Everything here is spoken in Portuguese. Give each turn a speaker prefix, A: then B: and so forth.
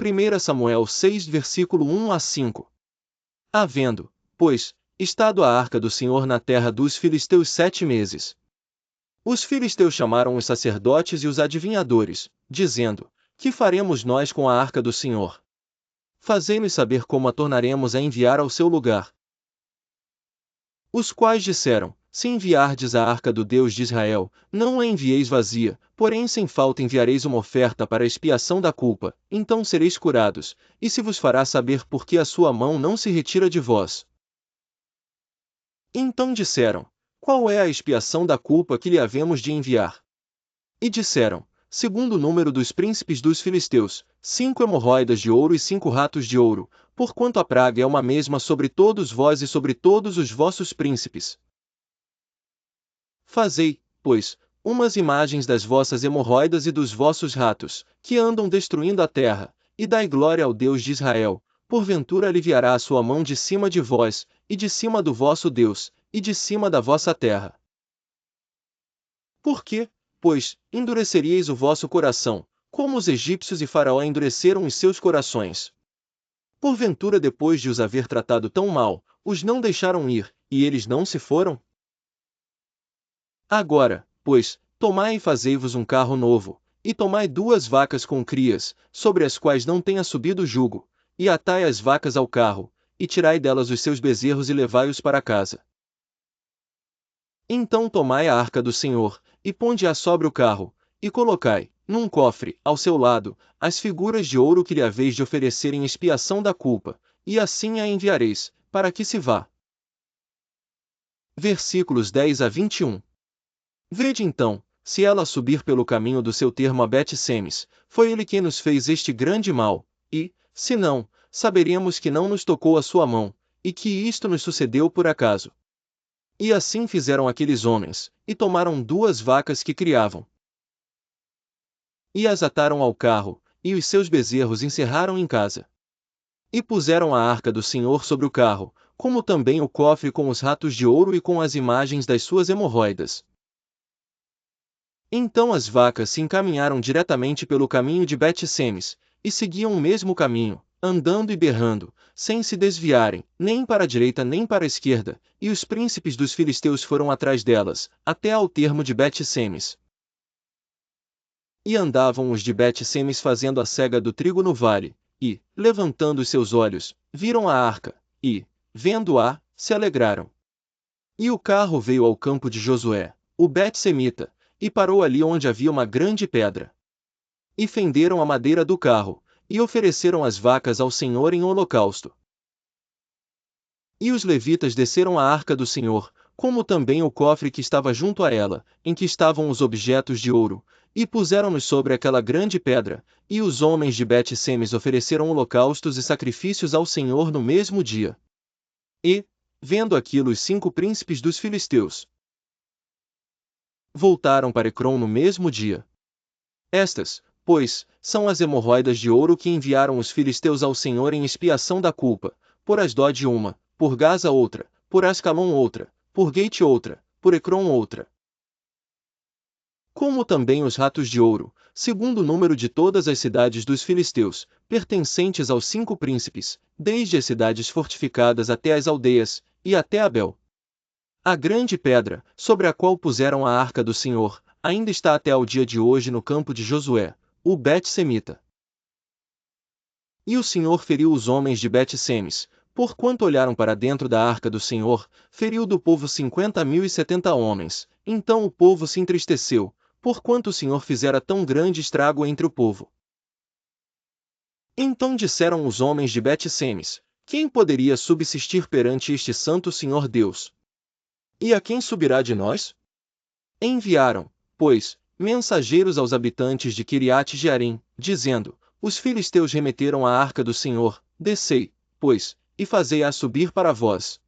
A: 1 Samuel 6, versículo 1 a 5. Havendo, pois, estado a arca do Senhor na terra dos filisteus 7 meses. Os filisteus chamaram os sacerdotes e os adivinhadores, dizendo: Que faremos nós com a arca do Senhor? Fazei-nos saber como a tornaremos a enviar ao seu lugar. Os quais disseram: Se enviardes a arca do Deus de Israel, não a envieis vazia, porém sem falta enviareis uma oferta para a expiação da culpa, então sereis curados, e se vos fará saber por que a sua mão não se retira de vós. Então disseram: Qual é a expiação da culpa que lhe havemos de enviar? E disseram: Segundo o número dos príncipes dos filisteus, 5 hemorroidas de ouro e 5 ratos de ouro, porquanto a praga é uma mesma sobre todos vós e sobre todos os vossos príncipes. Fazei, pois, umas imagens das vossas hemorroidas e dos vossos ratos, que andam destruindo a terra, e dai glória ao Deus de Israel, porventura aliviará a sua mão de cima de vós, e de cima do vosso Deus, e de cima da vossa terra. Por quê, pois, endureceríeis o vosso coração, como os egípcios e Faraó endureceram os seus corações? Porventura depois de os haver tratado tão mal, os não deixaram ir, e eles não se foram? Agora, pois, tomai e fazei-vos um carro novo, e tomai 2 vacas com crias, sobre as quais não tenha subido jugo, e atai as vacas ao carro, e tirai delas os seus bezerros e levai-os para casa. Então tomai a arca do Senhor, e ponde-a sobre o carro, e colocai, num cofre, ao seu lado, as figuras de ouro que lhe haveis de oferecer em expiação da culpa, e assim a enviareis, para que se vá. Versículos 10 a 21. Vede então, se ela subir pelo caminho do seu termo a Bet-Semes, foi ele quem nos fez este grande mal, e, se não, saberemos que não nos tocou a sua mão, e que isto nos sucedeu por acaso. E assim fizeram aqueles homens, e tomaram 2 vacas que criavam. E as ataram ao carro, e os seus bezerros encerraram em casa. E puseram a arca do Senhor sobre o carro, como também o cofre com os ratos de ouro e com as imagens das suas hemorroidas. Então as vacas se encaminharam diretamente pelo caminho de Bet-Semes, e seguiam o mesmo caminho, andando e berrando, sem se desviarem, nem para a direita nem para a esquerda, e os príncipes dos filisteus foram atrás delas, até ao termo de Bet-Semes. E andavam os de Bet-Semes fazendo a cega do trigo no vale, e, levantando os seus olhos, viram a arca, e, vendo-a, se alegraram. E o carro veio ao campo de Josué, o Bet-Semita, e parou ali onde havia uma grande pedra. E fenderam a madeira do carro, e ofereceram as vacas ao Senhor em holocausto. E os levitas desceram a arca do Senhor, como também o cofre que estava junto a ela, em que estavam os objetos de ouro, e puseram-nos sobre aquela grande pedra, e os homens de Bet-Semes ofereceram holocaustos e sacrifícios ao Senhor no mesmo dia. E, vendo aquilo os 5 príncipes dos filisteus, voltaram para Ecrom no mesmo dia. Estas, pois, são as hemorroidas de ouro que enviaram os filisteus ao Senhor em expiação da culpa, por Asdod uma, por Gaza outra, por Ascalon outra, por Gate outra, por Ecrom outra. Como também os ratos de ouro, segundo o número de todas as cidades dos filisteus, pertencentes aos 5 príncipes, desde as cidades fortificadas até as aldeias, e até Abel. A grande pedra, sobre a qual puseram a arca do Senhor, ainda está até ao dia de hoje no campo de Josué, o Bet-Semita. E o Senhor feriu os homens de Bet-Semes, porquanto olharam para dentro da arca do Senhor, feriu do povo 50.070 homens. Então o povo se entristeceu, porquanto o Senhor fizera tão grande estrago entre o povo. Então disseram os homens de Bet-Semes: Quem poderia subsistir perante este santo Senhor Deus? E a quem subirá de nós? Enviaram, pois, mensageiros aos habitantes de Kiriat-Jearim, dizendo: Os filisteus remeteram a arca do Senhor, descei, pois, e fazei-a subir para vós.